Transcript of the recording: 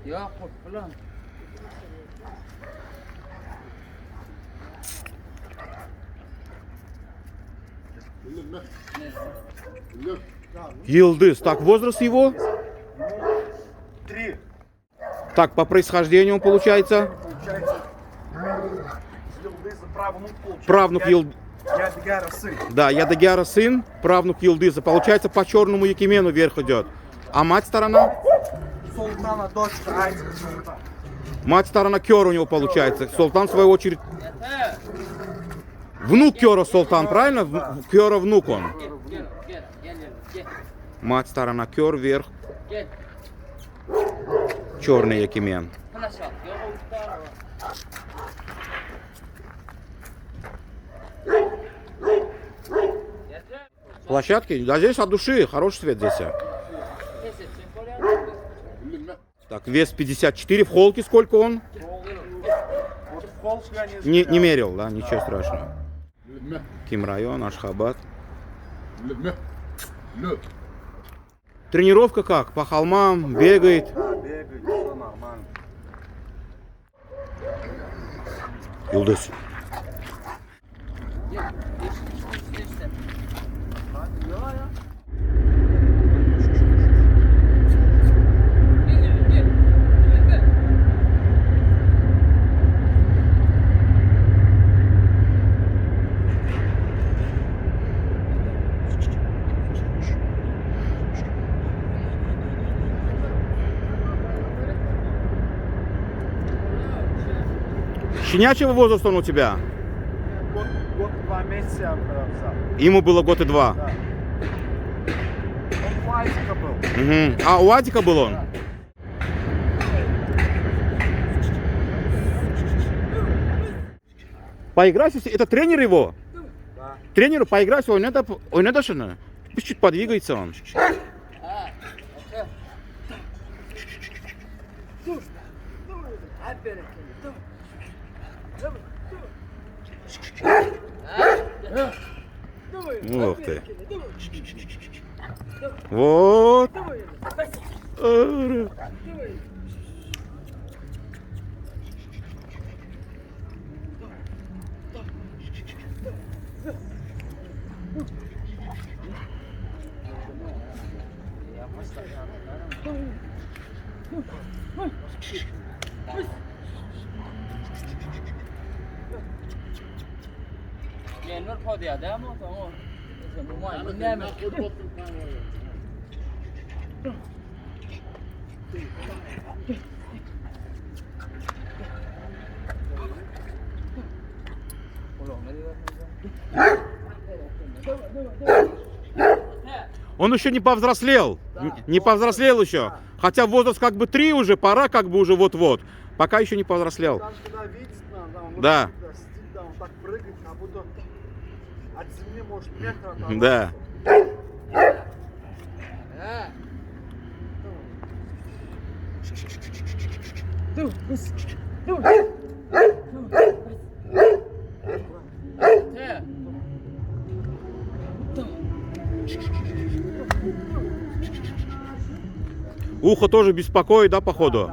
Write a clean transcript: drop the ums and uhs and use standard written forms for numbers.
Yok, ulan. Йылдыз. Так, возраст его? 3. Так, по происхождению получается? Получается, Йылдыза правнук получается. Правнук Йылдыза. Ядыгара сын. Да, Ядыгяра сын, правнук Йылдыза. Получается, по черному Якимену вверх идет. А мать сторона? Султана дочка Айтика Султан. Мать сторона Кёр у него получается. Султан, в свою очередь, внук Кёра Султан, правильно? Кёра внук он. Мать сторона Кёр, вверх. Черный Якимен. Площадки? Да здесь от души, хороший свет здесь. Так, вес 54, в холке сколько он? Вот в холст я не Не мерил, да, ничего страшного. Ким район, Ашхабад. Тренировка как? По холмам, бегает. Да, бегает, все нормально. Йылдыз. Щенячьего возраста он у тебя? Год 2 месяца я взял. Ему было год и 2. Да. Он у Айтика был. Угу. А у Адика был он? Поиграйся, это тренер его? Да. Тренеру поиграйся, он это что? Пусть чуть подвигается он. Ух ты. Вот. Yenur podi ada mı? Tamam. Bu ne mi? Он еще не повзрослел. Не повзрослел еще. Хотя возраст как бы 3 уже, пора как бы уже вот-вот. Пока еще не повзрослел. Там, когда видит, он Да. сидит, да, он так прыгает, как будто от земли может метр оторваться. Да. Ухо тоже беспокоит, да, походу?